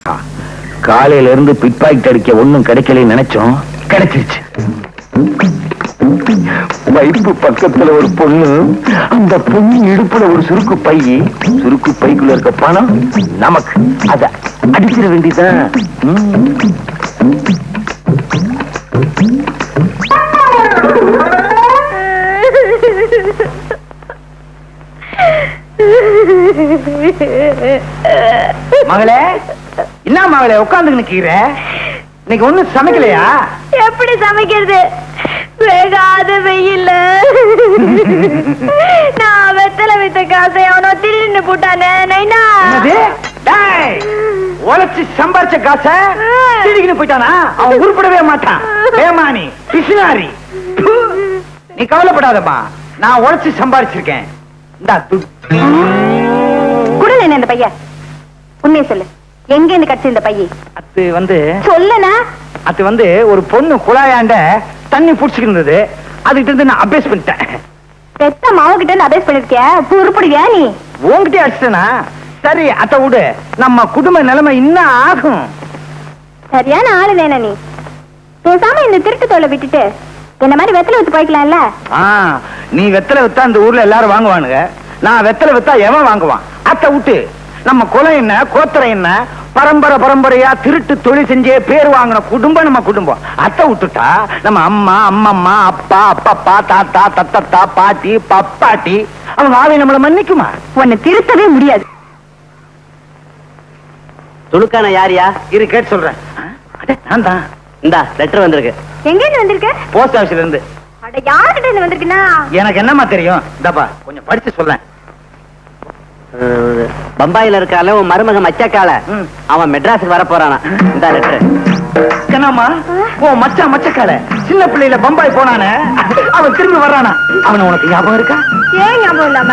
காலையில இருந்து big packet அடிக்க ஒண்ணும் கிடைக்கலன்னு நினைச்சோம், கிடைச்சிருச்சு. வைப்பு பக்கத்துல ஒரு பொண்ணு, அந்த பொண்ணு இடுப்புல ஒரு சுருக்கு பை, சுருக்கு பைக்குள்ள இருக்க பணம் நமக்கு. அத அடிச்சிட வேண்டியதான். மகளே, என்ன மகளே உட்கார்ந்து நிக்கிற? இன்னைக்கு ஒண்ணும் சமைக்கலையா? எப்படி சமைக்கிறது? வேகாத வெயில்ல நான் வெத்தலை வித்த காசை அவனோ திருடின்னு போட்டானே. நைனா, உழைச்சு சம்பாரிச்ச காசை திருடின்னு போயிட்டானா? அவன் உருப்படவே மாட்டான். ஏமானி பிசினாரி. நீ கவலைப்படாதம்மா, நான் உழைச்சு சம்பாரிச்சிருக்கேன். குடல் என்ன இந்த பையன்? உண்மையை சொல்லு, எங்க இருந்து கட்சி இந்த பைய? அது வந்து சொல்லனா? அது வந்து ஒரு பொண்ணு குழாயாண்ட தண்ணி புடிச்சுக்கிட்டு இருந்தது, அதுகிட்ட இருந்து நான் அபேஸ் பண்ணிட்டேன். பெத்த மாவுகிட்ட இருந்து அபேஸ் பண்ணிருக்கியா? உருப்படுவியா நீ? உங்ககிட்ட அடிச்சனா? சரி, அத விடு. நம்ம குடும்ப நிலைமை இன்னும் ஆகும். சரியான ஆளு வேணா நீ. பேசாம இந்த திருட்டு தோலை விட்டுட்டு என்ன மாதிரி வெத்தலை வித்து போய்க்கலாம்ல? நீ வெத்தலை வித்தா அந்த ஊர்ல எல்லாரும் வாங்குவானுங்க, நான் வெத்தலை வித்தா எவன் வாங்குவான்? அத விட்டு நம்ம குலம் என்ன, கோத்திரம் என்ன, பரம்பரை பரம்பரையா திருட்டு தொழில் செஞ்சே பேர் வாங்கின குடும்பம் நம்ம குடும்பம். அத்தை விட்டுட்டா நம்ம அம்மா, அம்மம்மா, அப்பா, அப்பப்பா, தாத்தா, தத்தத்தா, பாட்டி, பப்பாட்டி, அவங்க ஆவி நம்மளை மன்னிக்குமா? உன்னை திருத்தவே முடியாது. துணுக்கான யாரியா? இரு, கேட்டு சொல்றேன். நான் தான். இந்த லெட்டர் வந்திருக்கு. எங்க இருந்து வந்திருக்க? போஸ்ட் ஆபீஸ்ல இருந்து. அட, யார்கிட்ட இருந்து வந்திருக்குன்னா? எனக்கு என்னமா தெரியும்? இந்தப்பா கொஞ்சம் படிச்சு சொல்றேன். பம்பாயில இருக்கால உன் மருமக மச்சக்கால, அவன் மெட்ராஸுக்கு வர போறானா. இந்த லெட்டர். என்னம்மா உன் மச்சான் மச்சக்கால சின்ன பிள்ளையில பம்பாய் போனானே, அவன் திரும்பி வர்றானா? அவன் உனக்கு ஞாபகம் இருக்கா? ஏன் ஞாபகம் இல்லாம?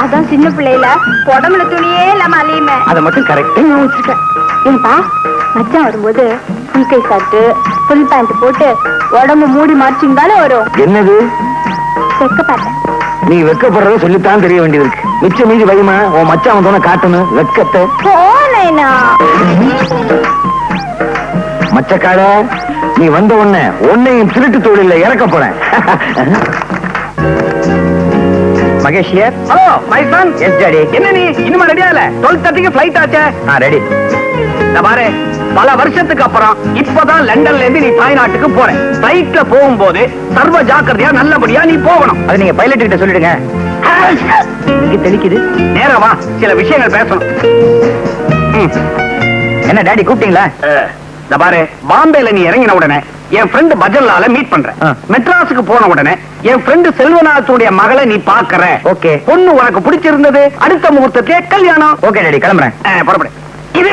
அதான் சின்ன பிள்ளையில உடம்புல துணியே இல்லாம அலையுமே. அதை மட்டும் கரெக்டா வச்சிருக்கேன். ஏன்பா, மச்சான் வரும்போது ஃபுல் கை ஷர்ட், ஃபுல் பேண்ட் போட்டு உடம்பு மூடி மார்ச்சிங்தானே வரும். என்னது வெக்க பார்த்தேன். நீ வெக்கப்படுறத சொல்லித்தான் தெரிய வேண்டியது இருக்கு. மிச்சம் மீதி வைமா, உன் மச்சான் வந்தோன்னு காட்டணும் வெக்கத்தை. போனேனா மச்சக்கால, நீ வந்த உடனே உன்னையும் திருட்டு தொழில இறக்க போறேன். Mahesh here. Hello my son. Yes daddy. என்ன நீ இன்னும் ரெடியா இல்ல? 12:30க்கு ஃளைட் ஆச்சே. ரெடி. நான் பாரு, பல வருஷத்துக்கு அப்புறம் இப்பதான் லண்டன்ல இருந்து நீ தாய்நாட்டுக்கு போற. ஃளைட்ல போகும்போது சர்வ ஜாக்கிரதையா நல்லபடியா நீ போகணும். அது நீங்க பைலட் கிட்ட சொல்லிடுங்க. தெளிக்குது. நேரா வா, சில விஷயங்கள் பேசணும். என்ன டாடி கூப்பிட்டீங்களா? பாரு, பாம்பேல நீ இறங்கின உடனே என் ஃப்ரெண்ட் பஜன்லால மீட் பண்றேன். மெட்ராஸுக்கு போன உடனே என் ஃப்ரெண்ட் செல்வநாதனுடைய மகளை நீ பாக்குற. ஓகே. பொண்ணு உனக்கு பிடிச்சிருந்தது, அடுத்த முகூர்த்தத்திலே கல்யாணம். ஓகே டாடி, கிளம்புறேன். புறப்படு. இது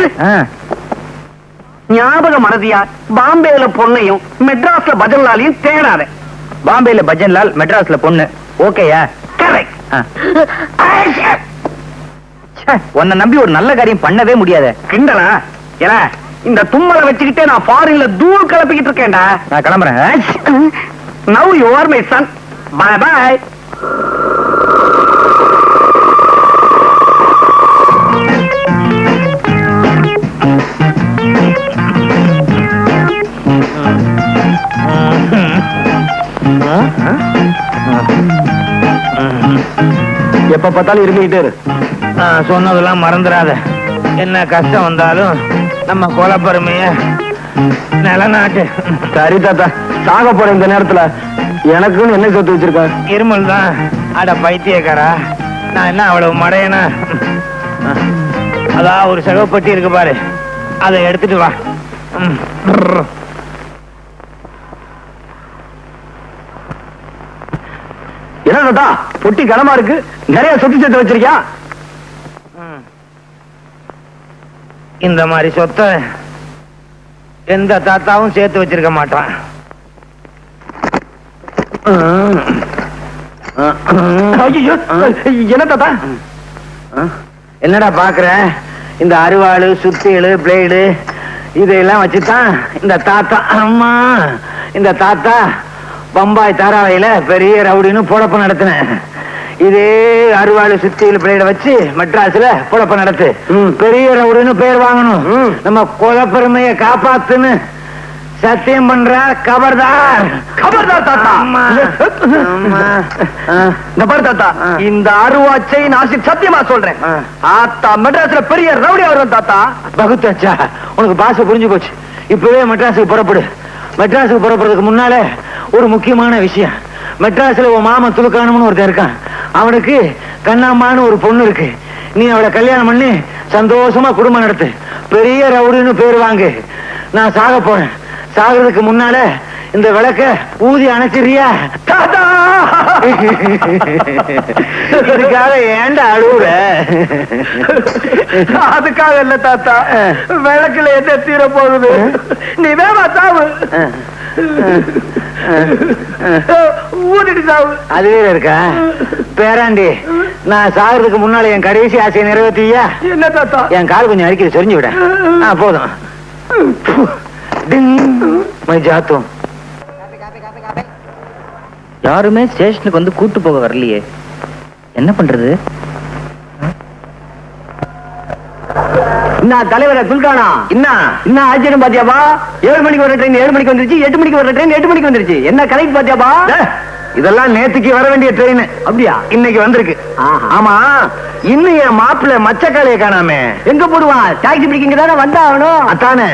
ஞாபகம் மறதியா? பாம்பேல பொண்ணையும் மெட்ராஸ்ல பஜன்லாலையும் தேடாத. பாம்பேல பஜன்லால், மெட்ராஸ்ல பொண்ணு. ஓகேயா? கரெக்ட். உன்னை நம்பி ஒரு நல்ல காரியம் பண்ணவே முடியாது. கிண்டலா? ஏல, இந்த தும்மலை வச்சுக்கிட்டே நான் ஃபாரின்ல தூள் கிளப்பிக்கிட்டு இருக்கேன்டா. நான் கிளம்புறேன். Now you are my son. Bye bye. எப்ப பார்த்தாலும் இருந்துகிட்டே இரு. சொன்னதெல்லாம் மறந்துடாத. என்ன கஷ்டம் வந்தாலும் நம்ம கொலப்பெருமைய நிலநாட்டு. சரி தாத்தா, சாக போற இந்த நேரத்துல எனக்குன்னு என்ன சொத்து வச்சிருக்க? இருமல் தான். அட பைத்தியக்காரா, நான் என்ன அவ்வளவு மடையனா? அதான் ஒரு சகப்பட்டி இருக்கு பாரு, அதை எடுத்துட்டு வா. என்ன தாத்தா, பொட்டி கனமா இருக்கு, நிறைய சொத்து சேர்த்து வச்சிருக்கியா? இந்த மாதிரி சொத்தை எந்த தாத்தாவும் சேர்த்து வச்சிருக்க மாட்டான். என்ன தாத்தா? என்னடா பாக்குற? இந்த அருவாளு, சுத்தியலு, பிளேடு இதெல்லாம் வச்சுதான் இந்த தாத்தா, அம்மா, இந்த தாத்தா பம்பாய் தாராவையில பெரிய ரவுடின்னு பொழப்பு நடத்தின. இதே அறுவாள் சுத்தியில் பிள்ளைட வச்சு மெட்ராஸ்ல குழப்ப நடத்து. பெரிய ரவுடின்னு பேர் வாங்கணும். நம்ம குலப்பெருமையை காப்பாத்துன்னு சத்தியம் பண்ற. கபர்தார் கபர்தார் தாத்தா. இந்த பாரு தாத்தா, இந்த அருவாச்சை நாசிக் சத்தியமா சொல்றேன். ஆத்தா மெட்ராஸ்ல பெரிய ரவுடி வருவேன் தாத்தா. பகுத்தாச்சா, உனக்கு பாச புரிஞ்சு போச்சு. இப்பவே மெட்ராஸுக்கு புறப்படு. மெட்ராஸுக்கு புறப்படுறதுக்கு முன்னால ஒரு முக்கியமான விஷயம். மெட்ராஸ்ல உன் மாமன் துலுக்கானம்னு ஒருத்தன் இருக்கான். அவனுக்கு கண்ணாம்மான்னு ஒரு பொண்ணு இருக்கு. நீ அவளை கல்யாணம் பண்ணி சந்தோஷமா குடும்பம் நடத்து. பெரிய ரவுடின்னு பேர் வாங்கு. நான் சாக போறேன். சாகிறதுக்கு முன்னால இந்த விளக்க ஊதி அணைச்சிரியா? தாத்தா இதுக்காக ஏன்டா அழுவுற? அதுக்காக இல்ல தாத்தா, விளக்குல எந்த தீர போகுது. நீ வேமா சாவு, ஊதிட்டு சாவு. அது வேற இருக்கா? பேராண்டி, நான் சாகிறதுக்கு முன்னால என் கடைசி ஆசையை நிறைவேற்றியா? என்ன தாத்தா? என் கால் கொஞ்சம் அடிக்கிறது சொரிஞ்சு விட. போதும். யாருமே ஸ்டேஷனுக்கு வந்து கூட்டு போக வரலையே, என்ன பண்றது? என்ன தலைவரை துல்கானா? என்ன ஆச்சரியம் பாத்தியாபா? 7 மணிக்கு வர ட்ரெயின் 7 மணிக்கு வந்துருச்சு, 8 மணிக்கு வர ட்ரெயின் 8 மணிக்கு வந்துருச்சு. என்ன கலைக்கு பாத்தியாபா? இதெல்லாம் நேத்துக்கு வர வேண்டிய ட்ரெயின். அப்படியா? இன்னைக்கு வந்திருக்கு. ஆமா, இன்னும் என் மாப்பிள்ள மச்சக்காலைய காணாமே. எங்க போடுவான்? டாக்ஸி பிடிக்கிங்க தானே வந்தா ஆகணும். அத்தானே.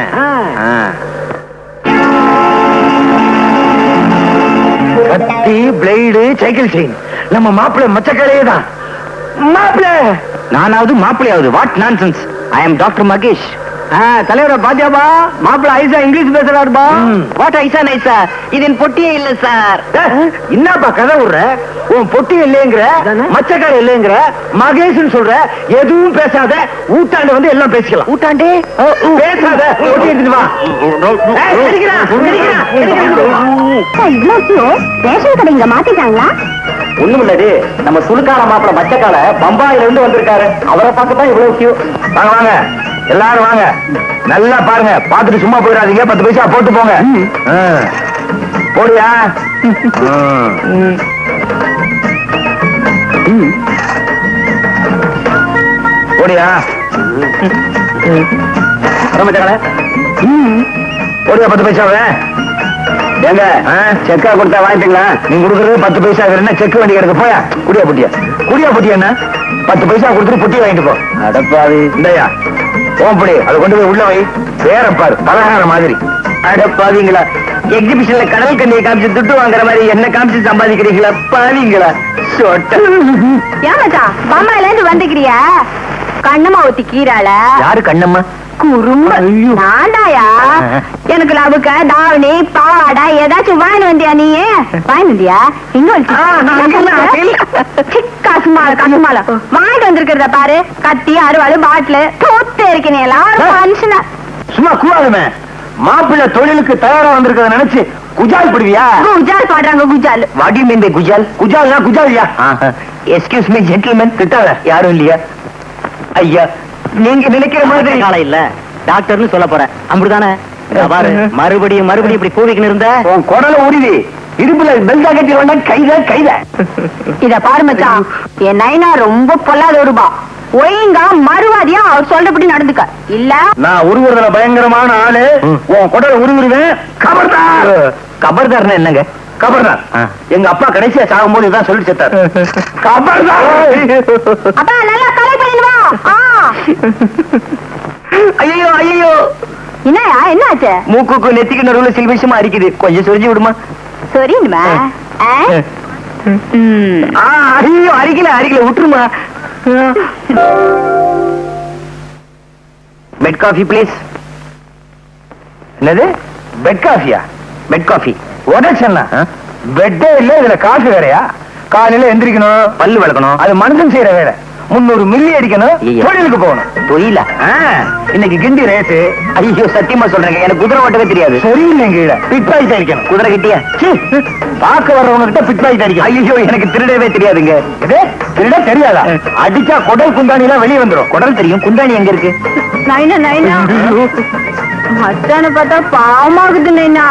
கத்தி, பிளேடு, சைக்கிள் செயின். நம்ம மாப்பிள்ள மச்சக்காலையே தான். மாப்பிள்ள நானாவது மாப்பிள்ளையாவது? What nonsense. I am doctor Mahesh. தலைவரை பாத்தியாபா? மாப்பிள்ள ஐசா இங்கிலீஷ் பேசுறாருப்பா. வாட் ஐசா நைசா? இதன் பொட்டியே இல்ல சார். என்னப்பா கதை விடுற? உன் பொட்டி இல்லைங்கிற, மச்சக்கார இல்லைங்கிற, மகேஷ்னு சொல்ற. எதுவும் பேசாத. ஊட்டாண்டு வந்து எல்லாம் பேசிக்கலாம். ஊட்டாண்டே பேசாத. பொட்டி எடுத்துட்டு வா. ரேஷன் கடை இங்க மாத்திட்டாங்களா? ஒண்ணுமில்லது, நம்ம சுலுக்கான மாப்பிள மச்சக்கால பம்பாயில இருந்து வந்திருக்காரு. அவரை பார்க்கத்தான் இவ்வளவு கியூ. வாங்க வாங்க, எல்லாரும் வாங்க. நல்லா பாருங்க, பாத்துட்டு சும்மா போயிடாதீங்க. 10 பைசா போட்டு போங்க. போடியா? போடியா? மச்சக்கால போடியா 10 பைசாவை? ஏங்க செக்கா கொடுத்தா வாங்கிட்டீங்களா? நீங்க கொடுக்கறது 10 பைசா. என்ன செக் வண்டி கிடக்கு? போயா குடியா புட்டியா? குடியா புட்டியா? என்ன 10 பைசா கொடுத்துட்டு புட்டி வாங்கிட்டு போ. அடப்பாவி. இந்தயா ஓம்படி, அதை கொண்டு போய் உள்ள வை. பேரப்பாரு பலகார மாதிரி. அடப்பாவீங்களா, எக்ஸிபிஷன்ல கடல் கண்ணியை காமிச்சு துட்டு வாங்குற மாதிரி என்ன காமிச்சு சம்பாதிக்கிறீங்களா பாவீங்களா? ஏமாச்சா பம்பாயில இருந்து வந்துக்கிறியா? கண்ணம்மா ஊத்தி கீராள. யாரு கண்ணம்மா? குறும்ப நான்டாயா. எனக்கு லவுக்க தாவணி பாவாடா ஏதாச்சும் வாங்கி வந்தியா? நீ வாங்கி வந்தியா? இங்க கசுமால கசுமால வாங்கிட்டு வந்திருக்கிறத பாரு. கத்தி, அறுவாள், பாட்டிலு தூத்து இருக்கீங்களா மனுஷனா? சும்மா கூடாதுமே. மாப்பிள்ளை தொழிலுக்கு தயாரா வந்திருக்கிறத நினைச்சு குஜால் படுவியா? குஜால் பாடுறாங்க குஜால். வாட் யூ மீன் பை குஜால்? குஜால்னா குஜாலியா? Excuse me gentleman. திட்டாத. யாரும் இல்லையா? ஐயா, நீங்க நினைக்கிற மாதிரி காலம் இல்ல, டாக்டர்னு சொல்ல போறேன். அப்படிதானே? பாரு, மறுபடியும் மறுபடியும் இப்படி கூவிக்கின்னு இருந்த உன் குடல உருவி இருப்புல பெல்டா கட்டி வந்தா கைத. இத பாரு மச்சான், என் நைனா ரொம்ப பொல்லாத ஒருபா. ஒழுங்கா மறுவாதியா அவர் சொல்றபடி நடந்துக்க. இல்ல நான் உருவுறதுல பயங்கரமான ஆளு. உன் குடல உருவிடுவேன். கபர்தார். கபர்தார்னா என்னங்க? கபர்தார் எங்க அப்பா கடைசியா சாகும்போது இதான் சொல்லி செத்தாரு. கபர்தார். அப்பா நல்லா கலை பண்ணிடுவா. ஐயோ ஐயோ, என்னயா என்னாச்சு? மூக்குக்கு நெத்திக்கு நடுவுல சில்விஷமா அரிக்குது, கொஞ்சம் சொரிஞ்சு விடுமா? சரிமா. ஐயோ, அரிக்கல விட்டுருமா. Bed coffee please. என்னது பெட் காஃபியா? Bed coffee. உடச்சா பெட்டே இல்ல, இதுல காஃபி வேறையா? காலையில எந்திரிக்கணும், பல்லு விளக்கணும், அது மனுஷன் செய்யற வேலை. 300 மில்லி அடிக்கணும், தொழிலுக்கு போகணும். தொழில இன்னைக்கு கிண்டி ரேட்டு. ஐயோ சத்தியமா சொல்றேங்க, எனக்கு குதிரை ஓட்டவே தெரியாது. சரியில்லை, கீழே பிட் பாய்ட் அடிக்கணும். குதிரை கிட்டியா? பார்க்க வர்றவங்க கிட்ட பிட் பாய்ட் அடிக்கணும். ஐயோ எனக்கு திருடவே தெரியாதுங்க. திருட தெரியாதா? அடிச்சா குடல் குந்தாணி எல்லாம் வெளியே வந்துடும். குடல் தெரியும், குந்தாணி எங்க இருக்கு? நைனா நைனா மச்சான பார்த்தா பாவமாகுது நைனா.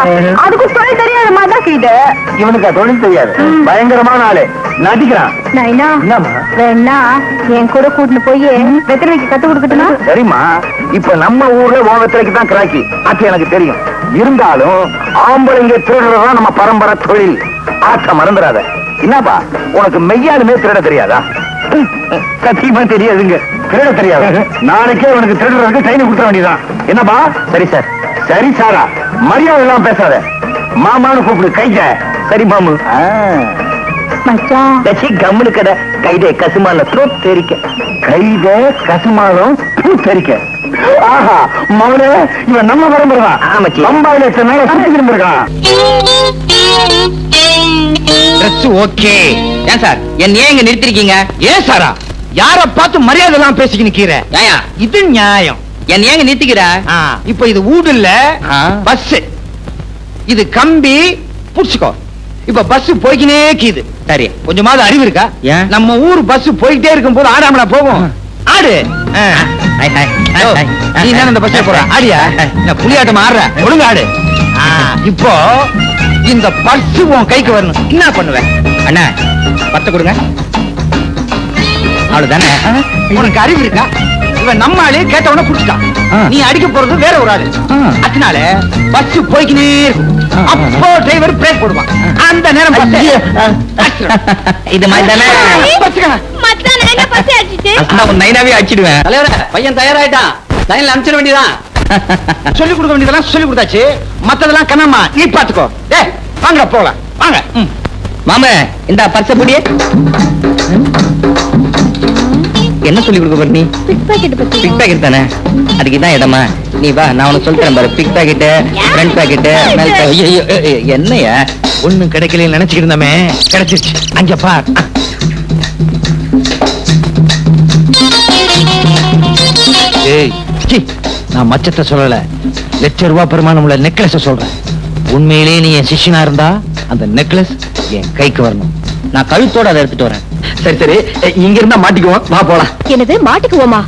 அதுக்கு தொழில் தெரியாத மாதிரி தான் இது. இவனுக்கு தொழில் தெரியாது, பயங்கரமான ஆளு, நடிக்கிறான். நைனா என்னம்மா? வேணா என் கூட கூட்டிட்டு போய் வெத்தலை வைக்க கத்து கொடுக்கட்டுமா? சரிம்மா, இப்ப நம்ம ஊர்ல ஓகத்திலைக்கு தான் கிராக்கி, அது எனக்கு தெரியும். இருந்தாலும் ஆம்பளைங்க திருடுறதுதான் நம்ம பரம்பரை தொழில். ஆட்ட மறந்துடாத. என்னப்பா உனக்கு மெய்யாலுமே திருட தெரியாதா? சத்தியமா தெரியாதுங்க. திருட தெரியாது. நாளைக்கே உனக்கு திருடுறதுக்கு ட்ரைனிங் கொடுக்க வேண்டியதான். என்னப்பா? சரி சார். சரி சாரா, மரியாதை எல்லாம் பேசாத. மாமான்னு கூப்பிடு. கைத. சரி மாமு. மச்சான் கம்முனு கடை கைதே கசுமால தெரிக்க. கைத கசுமாலம் தெரிக்க. ஆஹா மௌனே, இவன் நம்ம பரம்பரைதான். ஆமாச்சி. பம்பாயில எத்தனை நாளா சுத்தி இருந்திருக்கான். ஓகே. ஏன் சார் என்ன இங்க நிறுத்திருக்கீங்க? ஏன் சாரா யார பார்த்து மரியாதை எல்லாம் பேசிக்க நிக்கிற? இது நியாயம். என்ன ஏங்க நிறுத்திக்கிற? இப்ப இது ஊடு இல்ல, பஸ். இது கம்பி புடிச்சுக்கோ. இப்ப பஸ் போய்க்கினே கீது. சரி, கொஞ்சமாவது அறிவு இருக்கா? நம்ம ஊர் பஸ் போயிட்டே இருக்கும் போது ஆடாமலா போகும்? ஆடு. நீ தானே இந்த பஸ்ல போற? ஆடியா? புலியாட்டம் ஆடுற? ஒழுங்கு ஆடு. இப்போ இந்த பர்ஸ் உன் கைக்கு வரணும். என்ன பண்ணுவேன்? அண்ணா 10 கொடுங்க. அவ்வளவுதானே? உனக்கு அறிவு இருக்கா? இவன் நம்ம ஆளு கேட்டவன புடிச்சிட்டான். நீ அடிக்க போறது வேற ஒரு ஆளு. அதனால பஸ் போய்க்கினே இருக்கும். அப்போ டிரைவர் பிரேக் போடுவான். அந்த நேரம் இது மாதிரி தானே நைனாவே அடிச்சிடுவேன். பையன் தயாராயிட்டான். லைன்ல அனுப்பிச்சிட வேண்டியதான். சொல்லிக் கொடுக்க வேண்டியதெல்லாம் சொல்லி கொடுத்தாச்சு. மத்ததெல்லாம் கண்ணம்மா நீ பாத்துக்கோ. வாங்க போலாம் வாங்க. மாமா இந்த பர்ச புடியே. என்ன சொல்லி கொடுக்க போற நீ? பிக் பாக்கெட் தானே? அதுக்கு தான் இடமா? நீ வா, நான் உனக்கு சொல்றேன் பாரு. பிக் பாக்கெட், ஃப்ரண்ட் பாக்கெட், என்னையா ஒண்ணும் கிடைக்கல நினைச்சுக்கிட்டு இருந்தமே, கிடைச்சிருச்சு. அங்க பார். ஏய் சி, நான் மச்சத்தை சொல்லல, ₹1,00,000 பெருமானம் உள்ள நெக்லஸ் சொல்றேன். உண்மையிலேயே நீ என் சிஷ்யனா இருந்தா அந்த நெக்லஸ் என் கைக்கு வரணும். நான் கழுத்தோட அதை எடுத்துட்டு வரேன். சரி சரி, இங்க இருந்தா மாட்டிக்குவோம். வா போலாம். என்னது மாட்டிக்குவோமா?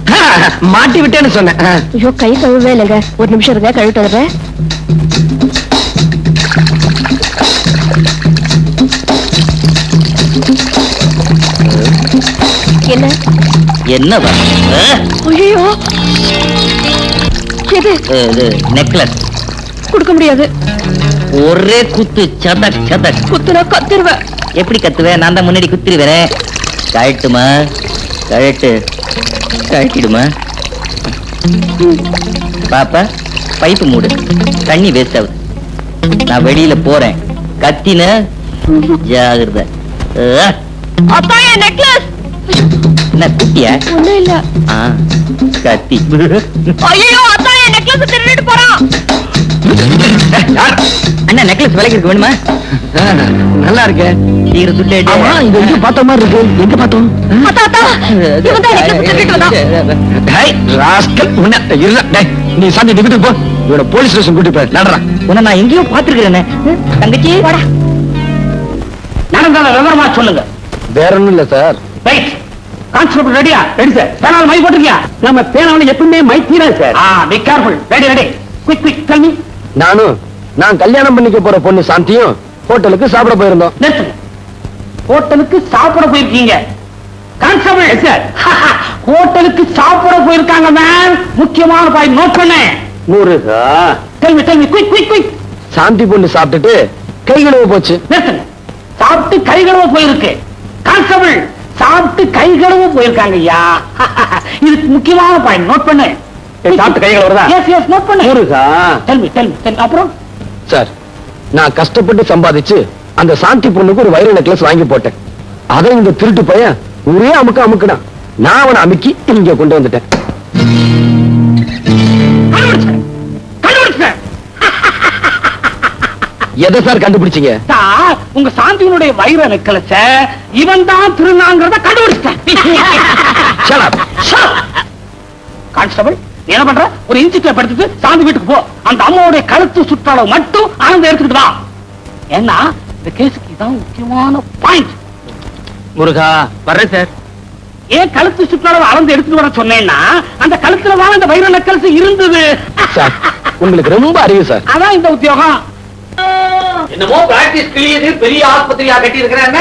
மாட்டி விட்டேன்னு சொன்னேன். ஐயோ, கை கழுவே இல்லைங்க. ஒரு நிமிஷம் இருங்க, கழுவிட்டு வந்துடுறேன். என்ன என்னவா? ஐயோ, எது? நெக்லஸ் கொடுக்க முடியாது. ஒரே குத்து, சதக் சதக். குத்துனா கத்திருவேன். எப்படி கத்துவேன்? நான் தான் முன்னாடி குத்திருவேன். கழட்டுமா? கழட்டு. கழட்டிடுமா? பாப்பா பைப்பு மூடு, தண்ணி வேஸ்ட் ஆகுது. நான் வெளியில போறேன். கத்தின ஜாகிரதை. அப்பா, என் நெக்லஸ். என்ன குட்டியா? ஒண்ணும் இல்ல. கத்தி. ஐயோ, அப்பா என் நெக்லஸ் திருடிட்டு போறான். அண்ணா நெக்லஸ் விலைக்கு இருக்கு, வேணுமா? நல்லா இருக்கு. சீக்கிரம் சுட்டு. இங்க எங்க பார்த்த மாதிரி இருக்கு. எங்க பார்த்தோம்? நீ சாந்தி வீட்டுக்கு போ. இவட போலீஸ் ஸ்டேஷன் கூட்டி போய் நடறா. உன்னை நான் எங்கேயோ பாத்துருக்கிறேன். தங்கச்சி நடந்தால விவரமா சொல்லுங்க. வேற ஒண்ணும் இல்ல சார். ரைட். கான்ஸ்டபிள் ரெடியா? Ready sir. பேனால மை போட்டுக்கியா? நம்ம பேனால எப்பவுமே மை தீரா sir. Be careful. Ready ready. Quick quick tell me. நான் கல்யாணம் பண்ணிக்க போற பொண்ணு சாந்தியும் ஹோட்டலுக்கு சாப்பிட போயிருந்தோம். ஹோட்டலுக்கு சாப்பிட போயிருக்கீங்க? கான்ஸ்டபிள் சார், ஹோட்டலுக்கு சாப்பிட போயிருக்காங்க மேம். முக்கியமான பாயிண்ட் நோட் பண்ண. முருகா, tell me quick quick quick. Shanthi பொண்ணு சாப்பிட்டுட்டு கை கழுவ போச்சு. நிறுத்துங்க. சாப்பிட்டு கை கழுவ போயிருக்கு. கான்ஸ்டபிள், சாப்பிட்டு கை கழுவ போயிருக்காங்க ஐயா. இது முக்கியமான பாயிண்ட் நோட் பண்ணு. சாப்பிட்டு கை கழுவுறதா? எஸ் எஸ் நோட் பண்ணு. முருகா, டெல் மீ. அப்புறம் சார், நான் கஷ்டப்பட்டு சம்பாதிச்சு அந்த சாந்தி பொண்ணுக்கு ஒரு வைர நெக்லஸ் வாங்கி போட்டேன். அதை இந்த திருட்டு பையன் ஒரே அமுக்குதான். நான் அவனை அமுக்கி இங்க கொண்டு வந்துட்டேன். எதை சார் கண்டுபிடிச்சீங்க? உங்க சாந்தியினுடைய வைர நெக்லஸ இவன் தான் திருநாங்கிறத கண்டுபிடிச்சேன். கான்ஸ்டபிள், என்ன பண்ற? ஒரு இன்சிக்ல படுத்துட்டு சாந்தி வீட்டுக்கு போ. அந்த அம்மாவுடைய கழுத்து சுற்றளவு மட்டும் ஆனந்த எடுத்துக்கிட்டு வா. ஏன்னா இந்த கேஸுக்கு இதான் முக்கியமான பாயிண்ட். முருகா, வர்றேன் சார். ஏன் கழுத்து சுற்றளவு அளந்து எடுத்துட்டு வர சொன்னேன்னா அந்த கழுத்துல தான் அந்த வைர நெக்லஸ் இருந்தது. உங்களுக்கு ரொம்ப அறிவு சார். அதான் இந்த உத்தியோகம். என்னமோ பிராக்டிஸ் கிளியது பெரிய ஆஸ்பத்திரியா கட்டி இருக்கிறாங்க.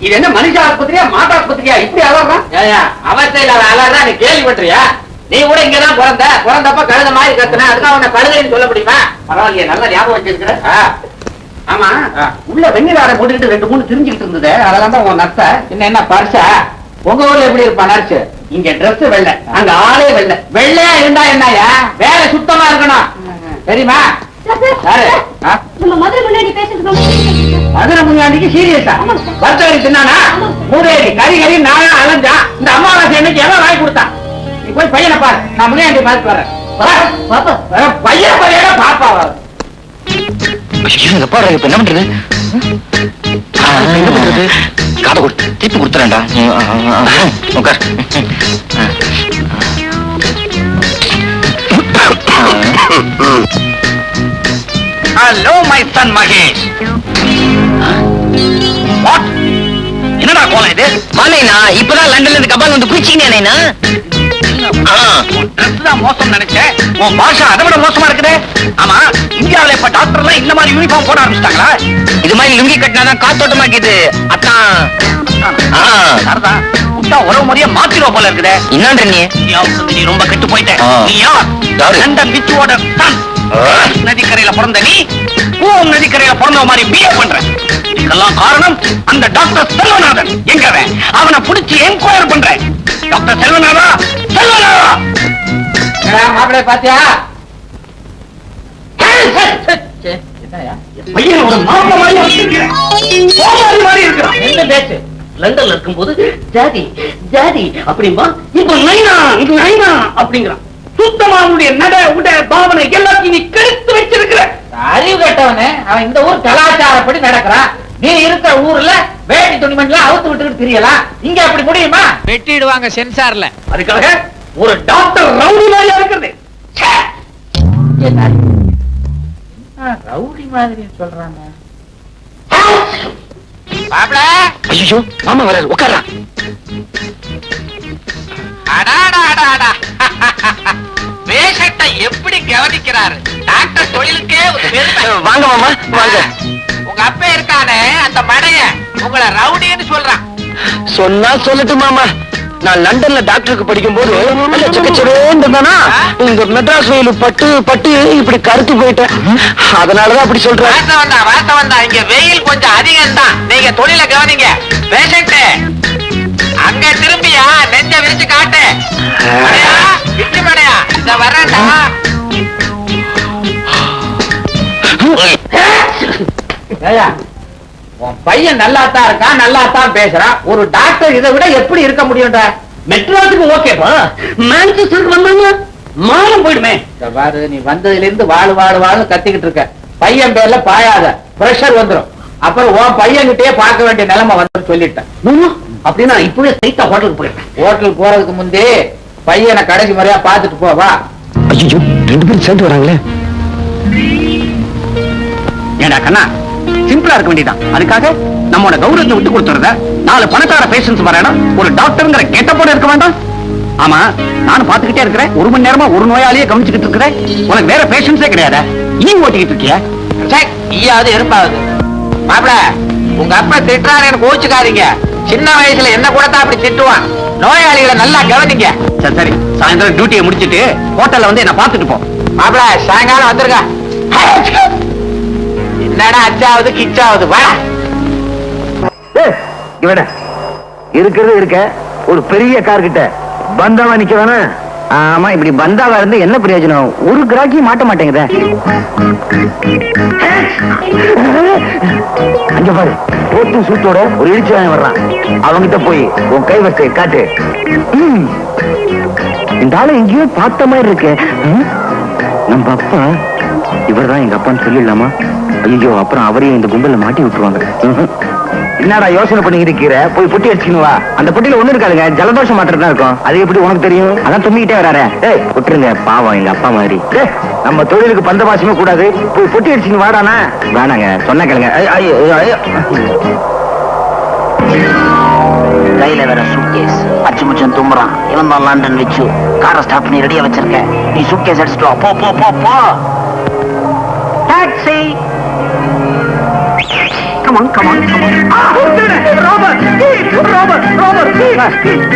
இது என்ன மனுஷ ஆஸ்பத்திரியா மாட்டு ஆஸ்பத்திரியா இப்படி அலறான்? அவசியம் இல்லாத அலறா நீ கேள்விப்பட்டியா? நீ கூட இங்கதான் பிறந்தப்ப கழுத மாதிரி கத்துன, அதுதான் உன்னை கழுதைன்னு சொல்ல முடியுமா? பரவாயில்லையே, நல்ல ஞாபகம் வச்சிருக்கிற. ஆமா, உள்ள வெண்ணிலாரை போட்டுக்கிட்டு 2-3 திரிஞ்சுக்கிட்டு இருந்தது, அதெல்லாம் தான் உன் நர்ஸ. என்ன பரிசா? உங்க ஊர்ல எப்படி இருப்பா நர்ஸ்? இங்க டிரெஸ் வெள்ளை, அங்க ஆளே வெள்ளை. வெள்ளையா இருந்தா என்னயா? வேலை சுத்தமா இருக்கணும், தெரியுமா? மதுரை முன்னாடிக்கு சீரியஸா வர்த்தகரி தின்னானா? மூதேவி கறி கறி நானா அலைஞ்சா? இந்த அமாவாசை அன்னைக்கு எவன் வாங்கி கொடுத்தான்? நீ போய் பையனை பாரு, நான் முன்னாடி பார்த்து வரேன். பையன் பையனா பாப்பாவா? பாரு இப்ப என்ன பண்றது? என்ன பண்றது? காதை கொடுத்து திருப்பி கொடுத்துறேன்டா. உட்கார். Hello my son Mahesh. What? என்னடா கோலம் இது? மாலைனா இப்பதான் லண்டன்ல இருந்து கபால் வந்து குளிச்சிங்கனேனா? ட்ரெஸ் தான் மோசம் நினைச்சேன், உன் பாஷா அதை விட மோசமா இருக்குது. ஆமா, இந்தியாவில இப்ப டாக்டர்லாம் இந்த மாதிரி யூனிஃபார்ம் போட ஆரம்பிச்சிட்டாங்களா? இது மாதிரி லுங்கி கட்டினாதான் காத்தோட்டமாக்கிது. அதான் சரிதான், விட்டா உறவு முறைய மாத்திருவா போல இருக்குது. என்னன்ற நீ ரொம்ப கெட்டு போயிட்ட. நீ யார்? London விச்சுவோட Sun. நதிக்கரையில பிறந்த நீ பூம் நதிக்கரையில பிறந்த மாதிரி பிஹேவ் பண்ற. இதுக்கெல்லாம் காரணம் அந்த டாக்டர் செல்வநாதன். எங்கவன்? அவனை பிடிச்சி என்கொயர் பண்றேன். டாக்டர் செல்வநாதா, செல்வநாதா மாப்பிள்ளை பாத்தியா? பையன் ஒரு மாப்பிள்ளை மாதிரி இருக்கிறான். என்ன பேச்சு? லண்டன்ல இருக்கும்போது ஜாதி ஜாதி அப்படிம்பா, இப்ப நைனா இது நைனா அப்படிங்கிறான். சுத்தமா அவனுடைய நட உட பாவனை எல்லாத்தையும் நீ கெடுத்து வச்சிருக்கிற. அறிவு கேட்டவனே, அவன் இந்த ஊர் கலாச்சாரப்படி நடக்கிறான். நீ இருக்கிற ஊர்ல வேட்டி துணிமணிலாம் அவுத்து விட்டுக்கிட்டு தெரியலாம். இங்க அப்படி முடியுமா? வெட்டிடுவாங்க சென்சார்ல. அதுக்காக ஒரு டாக்டர் ரவுடி மாதிரியா இருக்கிறது. ரவுடி மாதிரி சொல்றாங்க. ஐயோ மாமா வர உட்காரா. பேஷண்ட்டை எப்படி கவனிக்கிறாரு டாக்டர்? தொழிலுக்கே ஒரு பெருமை. வாங்க மாமா வாங்க. உங்க அப்பா இருக்கானே அந்த மடைய உங்களை ரவுடின்னு சொல்றான். சொன்னா சொல்லட்டு மாமா, நான் லண்டன்ல டாக்டருக்கு படிக்கும் போது இந்த மெட்ராஸ் வெயில் பட்டு பட்டு இப்படி கருத்து போயிட்டேன். அதனாலதான் அப்படி சொல்றேன். வாசம் தான், இங்க வெயில் கொஞ்சம் அதிகம் தான். நீங்க தொழில கவனிங்க. பேஷண்ட் அங்க திரும்பியா நெஞ்ச விரிச்சு காட்டு. விட்டு மடையா இந்த வரேன்டா. உன் பையன் நல்லா தான் இருக்கான், நல்லா தான் பேசுறான். ஒரு டாக்டர் இதை விட எப்படி இருக்க முடியும்டா? மெட்ராஸுக்கு ஓகேப்பா, மான்செஸ்டருக்கு வந்தாங்க மானம் போயிடுமே. பாரு, நீ வந்ததுல இருந்து வாழு வாழு வாழு கத்திக்கிட்டு இருக்க. பையன் பேர்ல பாயாத, பிரஷர் வந்துடும். அப்புறம் உன் பையன்கிட்டயே பார்க்க வேண்டிய நிலைமை வந்து சொல்லிட்டேன். அப்படின்னா இப்பவே ஸ்ட்ரைட்டா ஹோட்டலுக்கு போயிட்டேன். ஹோட்டலுக்கு போறதுக்கு முந்தே பையனை கடைசி முறையா பார்த்துட்டு போவா. ஐயோ 2 பேரும் சேர்ந்து வராங்களே. ஏடா கண்ணா, சிம்பிளா இருக்க வேண்டியதான். அதுக்காக நம்மோட கௌரவத்தை விட்டு கொடுத்துறத 4 பணக்கார பேஷன்ஸ் வரணும், ஒரு டாக்டர்ங்கிற கெட்டப்போட இருக்க வேண்டாம். ஆமா, நானும் பாத்துக்கிட்டே இருக்கிறேன். 1 மணி நேரமா ஒரு நோயாளியே கவனிச்சுக்கிட்டு இருக்கிறேன். உனக்கு வேற பேஷன்ஸே கிடையாது, நீ ஓட்டிக்கிட்டு இருக்கியா? ஈயாவது எறும்பாவது. மாப்பிள, உங்க அப்பா திட்டுறாரு, எனக்கு கோச்சுக்காதீங்க. சின்ன வயசுல என்ன கூட தான் அப்படி திட்டுவான். நோயாளிகளை நல்லா கவனிங்க. சரி சரி, சாயந்தரம் டியூட்டியை முடிச்சிட்டு ஹோட்டல்ல வந்து என்ன பாத்துட்டு போ. மாப்பிள, சாயங்காலம் வந்துருங்க. என்னடா அச்சாவது கிச்சாவது வா. இவட இருக்கிறது இருக்க ஒரு பெரிய கார் கிட்ட பந்தாவா நிக்க வேணா. ஆமா, இப்படி பந்தாவா இருந்து என்ன பிரயோஜனம்? ஒரு கிராக்கியும் மாட்ட மாட்டேங்குதே. அங்க பாரு, போட்டு சூட்டோட ஒரு இடிச்சு வாங்கி வர்றான். அவங்கிட்ட போய் உன் கைவரிசை காட்டு. இந்த ஆளு எங்கேயோ பார்த்த மாதிரி இருக்கு. நம்ம அப்பா இவர்தான் எங்க அப்பான்னு சொல்லிடலாமா? ஐயோ, அப்புறம் அவரையும் இந்த கும்பல மாட்டி விட்டுருவாங்க. என்னடா யோசனை பண்ணி இருக்கிற? போய் புட்டி அடிச்சுன்னு வா. அந்த புட்டியில ஒண்ணு இருக்காதுங்க, ஜலதோஷம் மாத்திரம் தான் இருக்கும். அது எப்படி உனக்கு தெரியும்? அதான் தும்பிக்கிட்டே வராரு. ஏய் விட்டுருங்க, பாவம் எங்க அப்பா மாதிரி. நம்ம தொழிலுக்கு பந்த பாசமே கூடாது. போய் புட்டி அடிச்சுன்னு வாடானா. வேணாங்க, சொன்ன கேளுங்க. கையில வேற சூட்கேஸ், அச்சு முச்சம் தும்புறான். இவன் தான் லண்டன் வச்சு காரை ஸ்டாப் பண்ணி ரெடியா வச்சிருக்க. நீ சூட்கேஸ் அடிச்சுட்டு வா. போ போ போ போ. Taxi. Come on, come on, come on. Robert, Robert, Robert.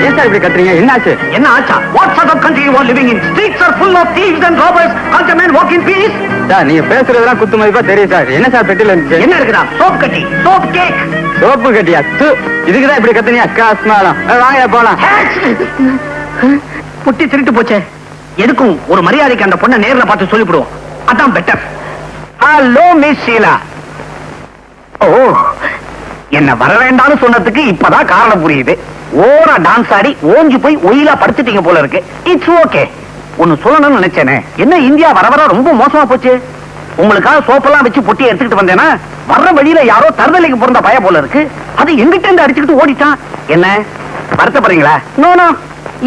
ஏன் சார் இப்படி கத்துறீங்க? என்னாச்சு? என்ன ஆச்சா? What sort of country you are living in? Streets are full of thieves and robbers. Can't a man walk in peace? Sir நீங்க பேசுறதெல்லாம் குத்து மதிப்பா தெரியும் சார். என்ன சார் பெட்டில இருந்துச்சு? என்ன இருக்குதா? சோப் கட்டி, சோப் கேக். சோப்பு கட்டியா? இதுக்குதான் இப்படி கத்துனீங்க? காசுமாலாம் வாங்க போலாம். புட்டி திருட்டு போச்சே. எதுக்கும் ஒரு மரியாதைக்கு அந்த பொண்ணை நேர்ல பார்த்து சொல்லிவிடுவோம். அதான் better. Hello Miss Sheela. Oh, என்ன வர வேண்டாம்னு சொன்னதுக்கு இப்பதான் காரணம் புரியுது. ஓரா டான்ஸ் ஆடி ஓஞ்சி போய் ஒயிலா படுத்துட்டீங்க போல இருக்கு. It's okay. ஒன்னு சொல்லணும்னு நினைச்சேனே. என்ன இந்தியா வர வர ரொம்ப மோசமா போச்சு. உங்களுக்காக சோப்பெல்லாம் வச்சு பொட்டி எடுத்துக்கிட்டு வந்தேன்னா வர்ற வழியில யாரோ தருதலைக்கு பிறந்த பய போல இருக்கு. அது எங்கிட்ட இருந்து அடிச்சுக்கிட்டு ஓடிட்டான். என்ன வருத்தப்படுறீங்களா? நோ நோ,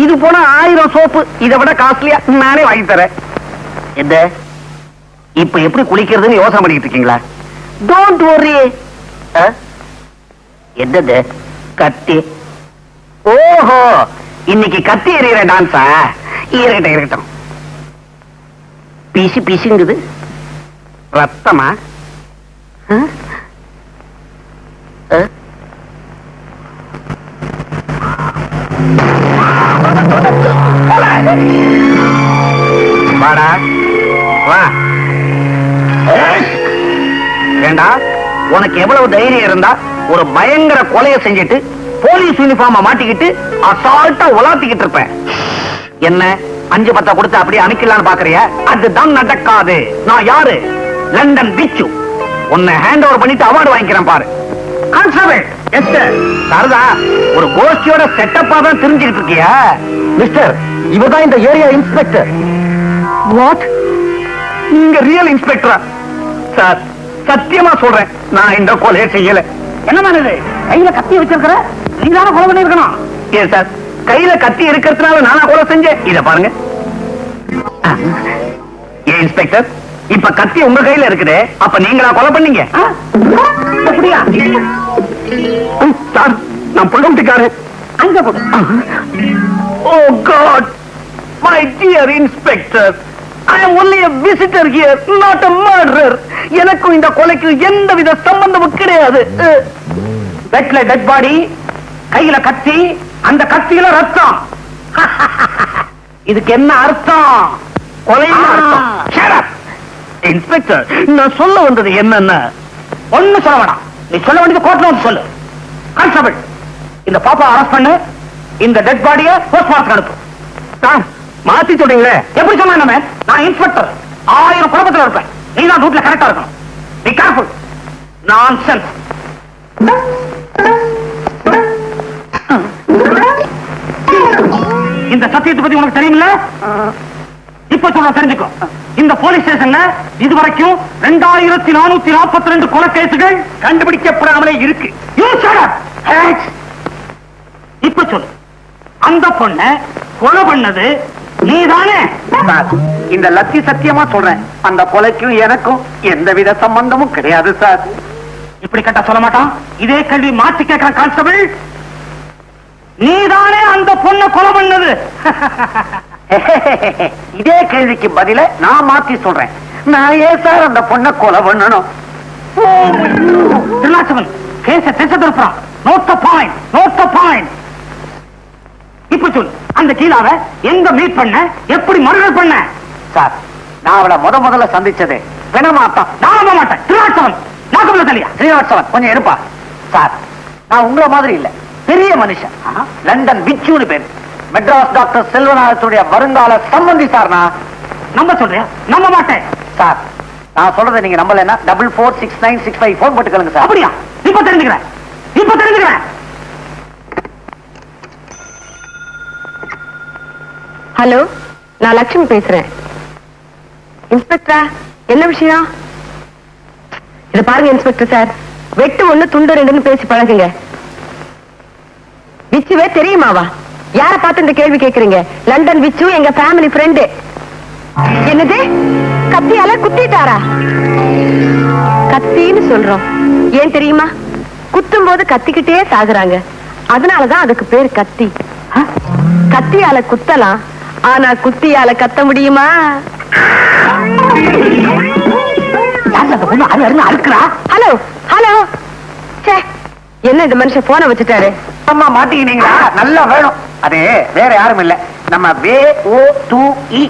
இது போனா 1000 சோப்பு இதை விட காஸ்ட்லியா நானே வாங்கி தரேன். எந்த இப்ப எப்படி குளிக்கிறதுன்னு யோசனை பண்ணிட்டு இருக்கீங்களா? Don't worry. என்னது கத்தி? ஓஹோ, இன்னைக்கு கத்தி எறிகிற டான்ஸா? இருக்கட்டும் இருக்கட்டும். பீசி பீசிங்குது. ரத்தமா? வாடா வா. ஏண்டா, உனக்கு எவ்வளவு தைரியம் இருந்தா ஒரு பயங்கர கொலையை செஞ்சுட்டு போலீஸ் யூனிஃபார்ம மாட்டிக்கிட்டு அசால்ட்டா உலாத்திக்கிட்டு இருப்பேன். என்ன 5-10 கொடுத்து அப்படியே அனுக்கலான்னு பாக்குறியா? அதுதான் நடக்காது. நான் யாரு? லண்டன் பிச்சு. உன்னை ஹேண்ட் ஓவர் பண்ணிட்டு அவார்டு வாங்கிக்கிறேன் பாரு. கான்ஸ்டபிள். Yes sir. சாரதா, ஒரு கோஷ்டியோட செட்டப்பா தான் தெரிஞ்சுக்கிட்டு இருக்கியா? மிஸ்டர், இவதான் இந்த ஏரியா இன்ஸ்பெக்டர். வாட்? இங்க ரியல் இன்ஸ்பெக்டரா? சார், சத்தியமா சொல்றேன், நான் இந்த கொலையை செய்யல. என்ன இது? கையில கத்தி வச்சிருக்கிற? நீ தானே கொலை பண்ணிருக்கணும். ஏன் சார், கையில கத்தி இருக்கிறதுனால நானா கொலை செஞ்சேன்? இத பாருங்க. ஏன் இன்ஸ்பெக்டர், இப்ப கத்தி உங்க கையில இருக்குதே, அப்ப நீங்களா கொலை பண்ணீங்க? அப்படியா? சார், நான் புள்ளம்பிக்காரன். அங்க போடு. Oh God, my dear inspector, I am only a visitor here, not a murderer. எனக்கும் இந்த கொலைக்கு எந்தவித சம்பந்தமும் கிடையாது. பெட்ல டெட் பாடி, கையில கத்தி, அந்த கத்தியில ரத்தம். இதுக்கு என்ன அர்த்தம்? கொலைன்னு அர்த்தம். Shut up. இன்ஸ்பெக்டர், நான் சொல்ல வந்தது என்னன்னா, ஒண்ணு சொல்ல வேணாம். நீ சொல்ல வேண்டியது கோர்ட்ல வந்து சொல்லு. கான்ஸ்டபிள், இந்த பாப்பா அரெஸ்ட் பண்ணு. இந்த டெட் பாடியை போஸ்ட்மார்ட்டம் அனுப்பு. சார், மாத்தி சொல்றீங்களே. எப்படி சொன்ன? நான் இன்ஸ்பெக்டர், 1000 குழப்பத்தில் இருப்பேன். நீ தான் ரூட்ல கரெக்டா இருக்கணும். Be careful. நான்சென்ஸ். இந்த சத்தியத்தை பத்தி உனக்கு தெரியுமில்ல? இப்ப சொல்ல தெரிஞ்சுக்கோ. இந்த போலீஸ் ஸ்டேஷன்ல இதுவரைக்கும் 2442 கொலை கேசுகள் கண்டுபிடிக்கப்படாமலே இருக்கு. இப்ப சொல்லு, அந்த பொண்ண கொலை பண்ணது நீதானே? இந்த லட்சி சத்தியமா சொல்றேன், அந்த கொலைக்கும் எனக்கும் எந்தவித சம்பந்தமும் கிடையாது சார். இப்படி கேட்டா சொல்ல மாட்டான். இதே கேள்வி மாற்றி கேட்கிறான் கான்ஸ்டபிள். நீதானே அந்த பொண்ணை கொலை பண்ணது? இதே கேள்விக்கு பதில நான் மாத்தி சொல்றேன். நான் ஏன் சார் அந்த பொண்ணை கொலை பண்ணணும்? திருநாச்சவன் கேச திசை திருப்புறான். Note the point, note the point. இப்ப சொல்லு, அந்த கீழாவை எங்க மீட் பண்ண, எப்படி மர்டர் பண்ண? சார், நான் அவளை முதல்ல சந்திச்சது பிணமாத்தான். நான் நம்ப மாட்டேன். திருநாச்சவன் நாகபுல தலையா? ஸ்ரீனிவாசவன் கொஞ்சம் இருப்பா. சார், நான் உங்களை மாதிரி இல்ல, பெரிய மனுஷன். லண்டன் பிச்சுன்னு பேரு. மெட்ராஸ் டாக்டர் செல்வநாதத்துடைய வருங்கால சம்பந்தி சார். நான் நம்ப சொல்றேன். நம்ப மாட்டேன் சார். நான் சொல்றதை நீங்க நம்பலன்னா 446965 போன் போட்டுக்கலுங்க சார். அப்படியா? இப்ப தெரிஞ்சுக்கிறேன், இப்ப தெரிஞ்சுக்கிறேன். ஹலோ, நான் லட்சுமி பேசுறேன். இன்ஸ்பெக்டரா, என்ன விஷயம்? இத பாருங்க இன்ஸ்பெக்டர் சார், வெட்டு 1 துண்டு 2ன்னு பேசி பழகுங்க. விச்சுவே தெரியுமாவா? யார பார்த்து இந்த கேள்வி கேக்குறீங்க? லண்டன் விச்சு எங்க ஃபேமிலி ஃப்ரெண்டு. என்னது, கத்தியால குத்திட்டாரா? கத்தின்னு சொல்றோம், ஏன் தெரியுமா? குத்தும் போது கத்திக்கிட்டே சாகுறாங்க, அதனாலதான் அதுக்கு பேர் கத்தி. கத்தியால குத்தலாம், ஆனா குத்தியால கத்த முடியுமா? அழுக்குறா. ஹலோ ஹலோ, என்ன இந்த மனுஷன் போனை வச்சுட்டாரு? அம்மா மாட்டிக்கினீங்களா? நல்லா வேணும். அது வேற யாரும் இல்ல, நம்ம VOTE.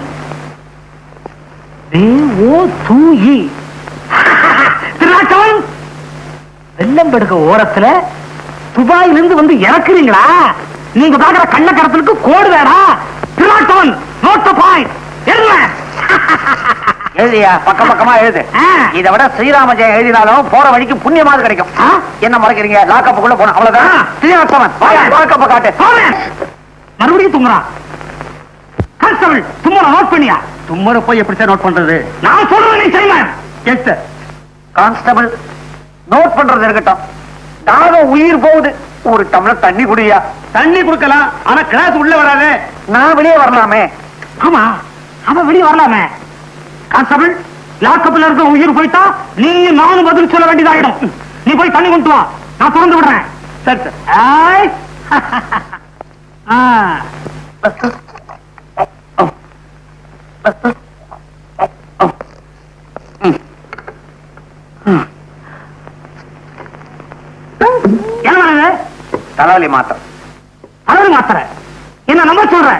திருநாட்டவன் வெள்ளம்படுக்க ஓரத்துல துபாயிலிருந்து வந்து இறக்குறீங்களா? நீங்க பாக்குற கள்ளக்கடத்தலுக்கு கோடு வேடா. திருநாட்டவன் நோட் பாயிண்ட் எழுதியா? பக்கம் பக்கமா எழுது. இதை விட ஸ்ரீராம ஜெயம் எழுதினாலும் போற வழிக்கு புண்ணியமாவது கிடைக்கும். என்ன மறைக்கிறீங்க? லாக்கப்புக்குள்ள போன அவ்வளவுதான். ஸ்ரீராமன் லாக்கப்ப காட்டு. மறுபடியும் தும்முறான். கான்ஸ்டபிள் தும்முற நோட் பண்ணியா? தும்முற போய் எப்படி சார் நோட் பண்றது? நான் சொல்றேன் நீ செய்வேன். Yes sir. கான்ஸ்டபிள் நோட் பண்றது இருக்கட்டும், தாகம் உயிர் போகுது. ஒரு டம்ளர் தண்ணி குடியா? தண்ணி குடுக்கலாம், ஆனா கிளாஸ் உள்ள வராது. நான் வெளியே வரலாமே. ஆமா, அவன் வெளியே வரலாமே. கான்ஸ்டபிள், லாக்கப்ல இருக்க உயிர் போயிட்டா நீ நானும் பதில் சொல்ல வேண்டியதாயிடும். நீ போய் தண்ணி கொண்டு வா, நான் திறந்து விடுறேன். சரி சார். என்ன தலைவலி மாத்திரை. தலைவலி மாத்திரை என்ன நம்ப சொல்ற?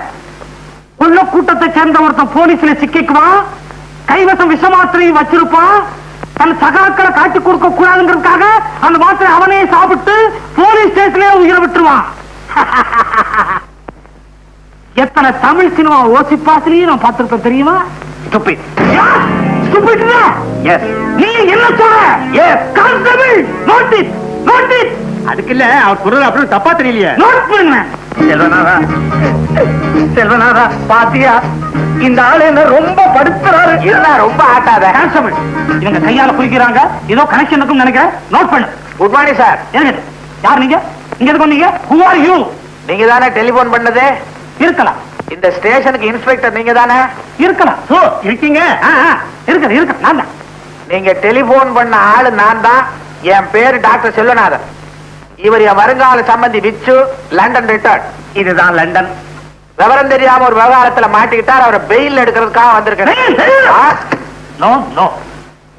உள்ள கூட்டத்தை சேர்ந்த ஒருத்தன் போலீஸ்ல சிக்கிக்குவான், கைவசம் விஷ மாத்திரையும் வச்சிருப்பான். தன் சகாக்களை காட்டி கொடுக்க கூடாதுங்கிறதுக்காக அந்த மாத்திரை அவனே சாப்பிட்டு போலீஸ் ஸ்டேஷன்ல உயிரை விட்டுருவான். எத்தனை தமிழ் சினிமா ஓசிப்பாசிலையும் நான் பார்த்திருப்பேன் தெரியுமா? நீ என்ன சொல்ற? அதுக்கு இல்ல, அவர் சொல்றது அப்படி தப்பா தெரியலையே. நோட் பண்ண செல்வனாரா, செல்வனாரா பாத்தியா இந்த ஆளு என்ன ரொம்ப படுத்துறாரு. என்ன ரொம்ப ஆட்டாத. கான்ஸ்டபிள், இவங்க கையால குளிக்கிறாங்க, ஏதோ கனெக்ஷன் இருக்குன்னு நினைக்கிறேன். நோட் பண்ணு. Good morning sir. யார் நீங்க? இங்க எதுக்கு வந்தீங்க? Who are you? நீங்க தானே டெலிபோன் பண்ணது? இருக்கலாம். இந்த ஸ்டேஷனுக்கு இன்ஸ்பெக்டர் நீங்க தானே? இருக்கலாம். ஓ இருக்கீங்க. இருக்க நான் தான். நீங்க டெலிபோன் பண்ண ஆளு நான் தான். என் பேரு டாக்டர் செல்வநாதன். இவர் என் வருங்கால சம்பந்தி விச்சு, லண்டன் ரிட்டர்ன். இதுதான் லண்டன். விவரம் தெரியாம ஒரு விவகாரத்துல மாட்டிக்கிட்டார். அவரை பெயில் எடுக்கிறதுக்காக வந்திருக்கேன். நோ நோ,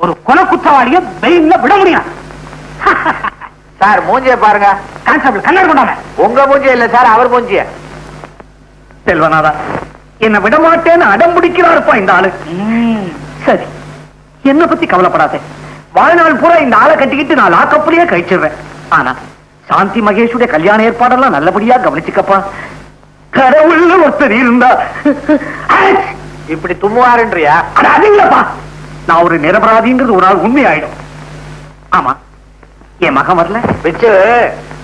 ஒரு கொலை குற்றவாளிய பெயில்ல விட முடியும் சார். மூஞ்சிய பாருங்க. கான்ஸ்டபிள் கண்ணாடி கொண்டாங்க. உங்க மூஞ்சிய இல்ல சார், அவர் மூஞ்சிய. செல்வநாதா, என்ன விட மாட்டேன்னு அடம் பிடிக்கிறாருப்பா இந்த ஆளு. சரி, என்ன பத்தி கவலைப்படாத. வாழ்நாள் பூரா இந்த ஆளை கட்டிக்கிட்டு நான் லாக்கப்லயே கழிச்சிடுறேன். ஆனா சாந்தி மகேஷுடைய கல்யாண ஏற்பாடெல்லாம் நல்லபடியா கவனிச்சுக்கப்பா. கடவுள்ல ஒருத்தர் இருந்தா இப்படி தும்முவாருன்றியா? அது இல்லப்பா, நான் ஒரு நிரபராதிங்கிறது ஒரு நாள் உண்மை ஆயிடும். ஆமா, என் மகன் வரல. வச்சு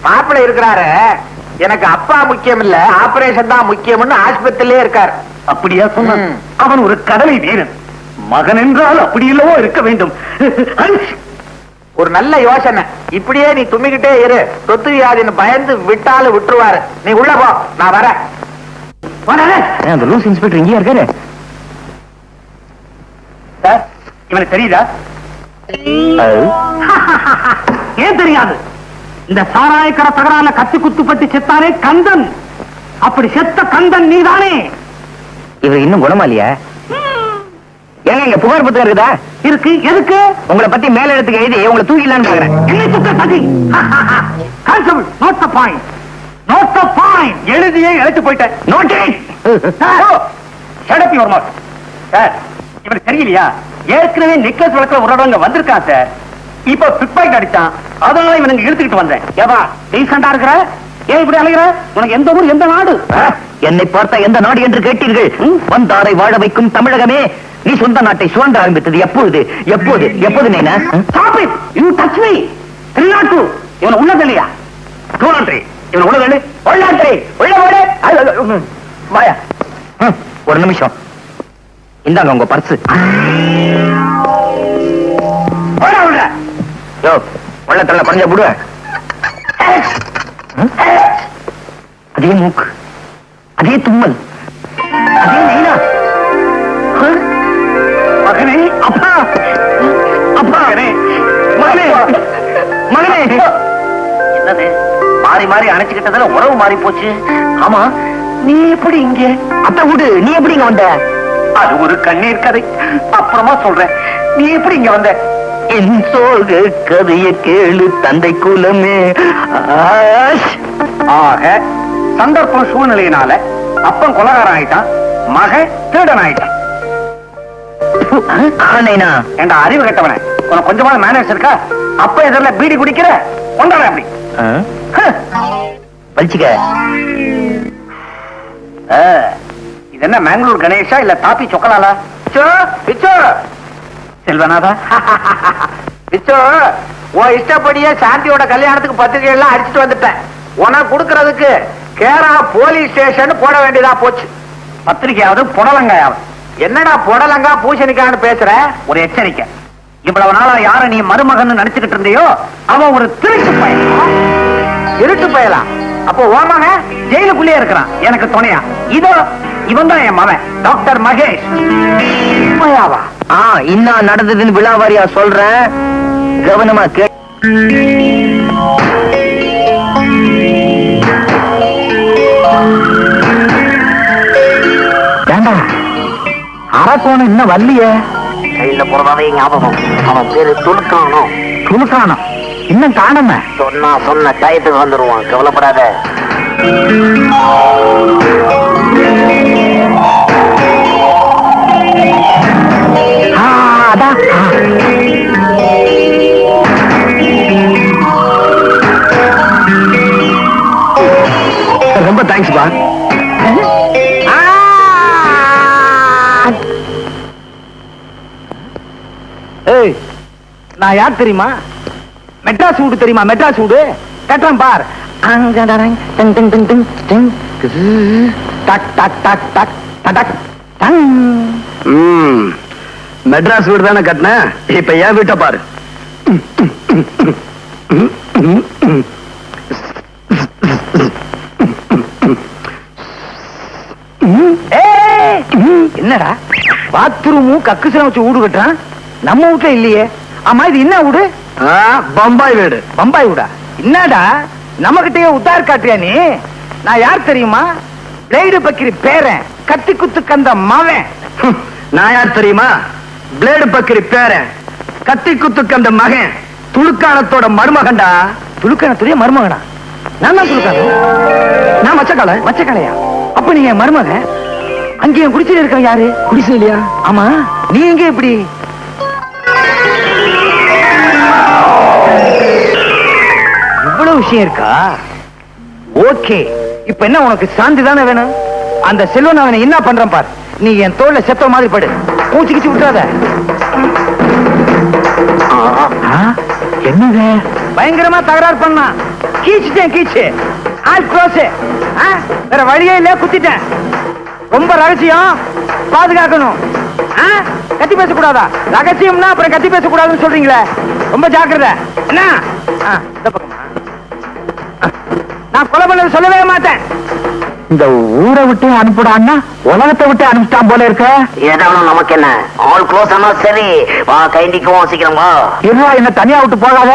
மாப்பிள்ளை இருக்கிறாரு. எனக்கு அப்பா முக்கியம் இல்ல, ஆபரேஷன் தான் முக்கியம்னு ஆஸ்பத்திரியிலே இருக்காரு. அப்படியா சொன்ன? அவன் ஒரு கடலை வீரன். மகன் என்றால் அப்படி இல்லவோ இருக்க வேண்டும். ஒரு நல்ல யோசனை. இப்படியே நீ தும்மிக்கிட்டே இரு, தொத்து வியாதின்னு பயந்து விட்டாலும் விட்டுருவாரு. நீ உள்ள போ, நான் வரேன். அந்த லூஸ் இன்ஸ்பெக்டர் இங்கேயா இருக்காரு? சார், இவனுக்கு தெரியுதா? ஏன் தெரியாது? இந்த சாராயக்கடை தகரால கத்தி குத்துப்பட்டு செத்தானே கந்தன். அப்படி செத்த கந்தன் நீதானே? இவர் இன்னும் குணமா இல்லையா? ஏங்க இங்க புகார் புத்தகம் இருக்குதா? இருக்கு. எதுக்கு? உங்களை பத்தி மேல இடத்துக்கு எழுதி உங்களை தூக்கிடலான்னு பாக்குறேன். என்ன சுத்த சதி? Constable, note the point. Note the point. எழுதியே எழுத்து போயிட்டேன். Note it. Shut up your mouth. Sir, இவனுக்கு தெரியலையா? ஏற்கனவே நெக்லஸ் வழக்குல உறவங்க வந்திருக்கான் சார். இப்ப பிக் பாக்கெட் அடிச்சான், அதனால இவனுக்கு இழுத்துக்கிட்டு வந்தேன். ஏவா டீசெண்டா இருக்கிற? ஏன் இப்படி அலைகிற? உனக்கு எந்த ஊர், எந்த நாடு? என்னை பார்த்த எந்த நாடு என்று கேட்டீர்கள்? வந்தாரை வாழ வைக்கும் தமிழகமே. நீ சொந்த நாட்டை சுரண்ட ஆரம்பித்தது எப்பொழுது? எப்போது? எப்போது? நீ stop it. You touch me. திருநாட்டு இவன் உள்ளது இல்லையா? டூனாட்ரி இவன் உள்ளது. உள்ளாட்ரி உள்ள ஓடு. வாயா. ஒரு நிமிஷம். இந்தாங்க உங்க பர்ஸ். யோ, வெள்ளத்துல பறஞ்ச போடுவ. அதே மூக்கு, அதே தும்மல், அதே நைனா. மகனே, அப்பா, அப்பா, மகனே, மகனே. என்னது மாறி மாறி அணைச்சுக்கிட்டதுல உறவு மாறி போச்சு. ஆமா, நீ எப்படி இங்க? அத்தை வீடு, நீ எப்படி இங்க வந்த? அது ஒரு கண்ணீர் கதை, அப்புறமா சொல்றேன். நீ எப்படி இங்க வந்த? என் சோக கதைய கேளு தந்தை குலமே. ஆக சந்தர்ப்பம் சூழ்நிலையினால அப்பன் கொலகாரன் ஆயிட்டான், மகன் திருடன் ஆயிட்டான். ஆனைனா ஏண்டா அறிவு கட்டவன, உனக்கு கொஞ்சமான மேனேஜ் இருக்கா? அப்ப எதிரில் பீடி குடிக்கிற கொண்டாட அப்படி வலிச்சுக்க. இது என்ன மேங்களூர் கணேஷா இல்ல தாப்பி சொக்கலாலா? பிச்சோ செல்வநாதா, பிச்சோ உன் இஷ்டப்படியே சாந்தியோட கல்யாணத்துக்கு பத்திரிகை எல்லாம் அடிச்சுட்டு வந்துட்டேன். உனக்கு கொடுக்கறதுக்கு கேரளா போலீஸ் ஸ்டேஷன் போட வேண்டியதா போச்சு. பத்திரிகையாவது புடலங்காயாவது. என்னடா புடலங்கா பூசணிக்கான்னு பேசுற? ஒரு எச்சரிக்கை, இவ்வளவு நாளா யார நீ மருமகன் நினைச்சுக்கிட்டு இருந்தியோ அவன் ஒரு திருட்டு பயன். திருட்டு பயலா? அப்போ ஓமக ஜெயிலுக்குள்ளே இருக்கிறான் எனக்கு துணையா. இதோ இவன் தான் என் மகன் டாக்டர் மகேஷ். உண்மையாவா? இன்னும் நடந்ததுன்னு விழாவாரியா சொல்றேன், கவனமா கே. அரசோன இன்னும் வரலையே. கையில போறதாவே ஞாபகம். அவன் பேரு துலுக்கானோ. துணுக்கானோ இன்னும் காணுமே. சொன்ன டயத்துக்கு வந்துருவான், கவலைப்படாத. அதான் ரொம்ப தேங்க்ஸ் பா. ஏய், நான் யார் தெரியுமா? மெட்ராஸ் வீடு தெரியுமா? மெட்ராஸ் வீடு கட்டுறேன் பார். மெட்ராஸ் வீடு தானே கட்டின, இப்ப ஏன் வீட்டை பாரு. என்னடா பாத்ரூமும் கக்குசலம் வச்சு வீடு கட்டுறான், நம்ம வீட்டுல இல்லையே. ஆமா இது என்ன வீடு? பம்பாய் வீடு. பம்பாய் வீடா? என்னடா நம்ம கிட்டயே உத்தார் காட்டுறியா நீ? நான் யார் தெரியுமா? பிளேடு பக்கிரி பேரன், கத்தி குத்து கந்த மவன். நான் யார் தெரியுமா? பிளேடு பக்கிரி பேரன், கத்தி குத்து கந்த மகன், துலுக்கானத்தோட மருமகன்டா. துலுக்கானத்துடைய மருமகனா? நான் தான் துலுக்கான. நான் மச்சக்கால. மச்சக்காலையா? அப்ப நீ என் மருமகன். அங்கேயும் குடிசையில இருக்க யாரு? குடிசையிலையா? ஆமா. நீ எங்க இப்படி? இவ்வளவு விஷயம் இருக்கா? ஓகே, இப்ப என்ன உனக்கு சாந்தி தானே வேணும்? அந்த செல்வன் அவனை என்ன பண்றான் பார். நீ என் தோல்ல செத்த மாதிரி படு, பூச்சிக்கிச்சு விட்டுறாத. என்னது பயங்கரமா தகராறு பண்ணா? கீச்சுட்டேன், கீச்சு ஆல் க்ளோஸ். வேற வழியே இல்ல, குத்திட்டேன். ரொம்ப ரகசியம், பாதுகாக்கணும். கத்தி பேசக்கூடாதா? ரகசியம்னா அப்புறம் கத்தி பேசக்கூடாதுன்னு சொல்றீங்களே, ரொம்ப ஜாக்கிரதை. என்ன இந்த பக்கமா? நான் கொலை பண்ணது சொல்லவே மாட்டேன். இந்த ஊரை விட்டு அனுப்பிடான்னா உலகத்தை விட்டு அனுப்பிட்டான் போல இருக்க. ஏதாவது நமக்கு என்ன, ஆல் க்ளோஸ் ஆனா சரி, வா கைண்டிக்குவோம், சீக்கிரம் வா. இருவா, என்ன தனியா விட்டு போகாத.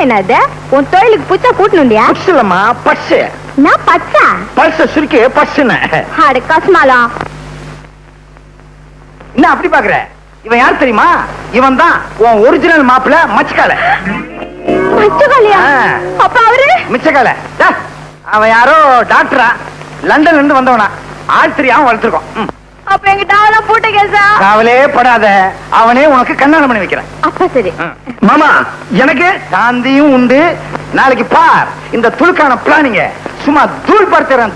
என்னது உன் தொழிலுக்கு புச்சா கூட்டணுண்டியா? பஸ்லமா பஸ். நான் பச்சா பஸ் சுருக்கி பஸ்ன்னு. அட கஸ்மாலா, என்ன அப்படி பாக்குற? இவன் யார் தெரியுமா? இவன் தான் உன் ஒரிஜினல் மாப்பிள்ள மச்சக்கால. மச்சக்காலையா? அப்ப அவரு மிச்சக்கால. அவன் யாரோ டாக்டரா, லண்டன்ல இருந்து வந்தவனா. ஆஸ்திரியாவும் வளர்த்துருக்கோம். அப்ப எங்க டாவெல்லாம் போட்ட கேசா? காவலே படாத, அவனே உனக்கு கல்யாணம் பண்ணி வைக்கிறேன். அப்ப சரி மாமா, எனக்கு சாந்தியும் உண்டு. நாளைக்கு பார் இந்த துளுக்கான பிளானிங்க சும்மா தூள் பார்த்துறேன்.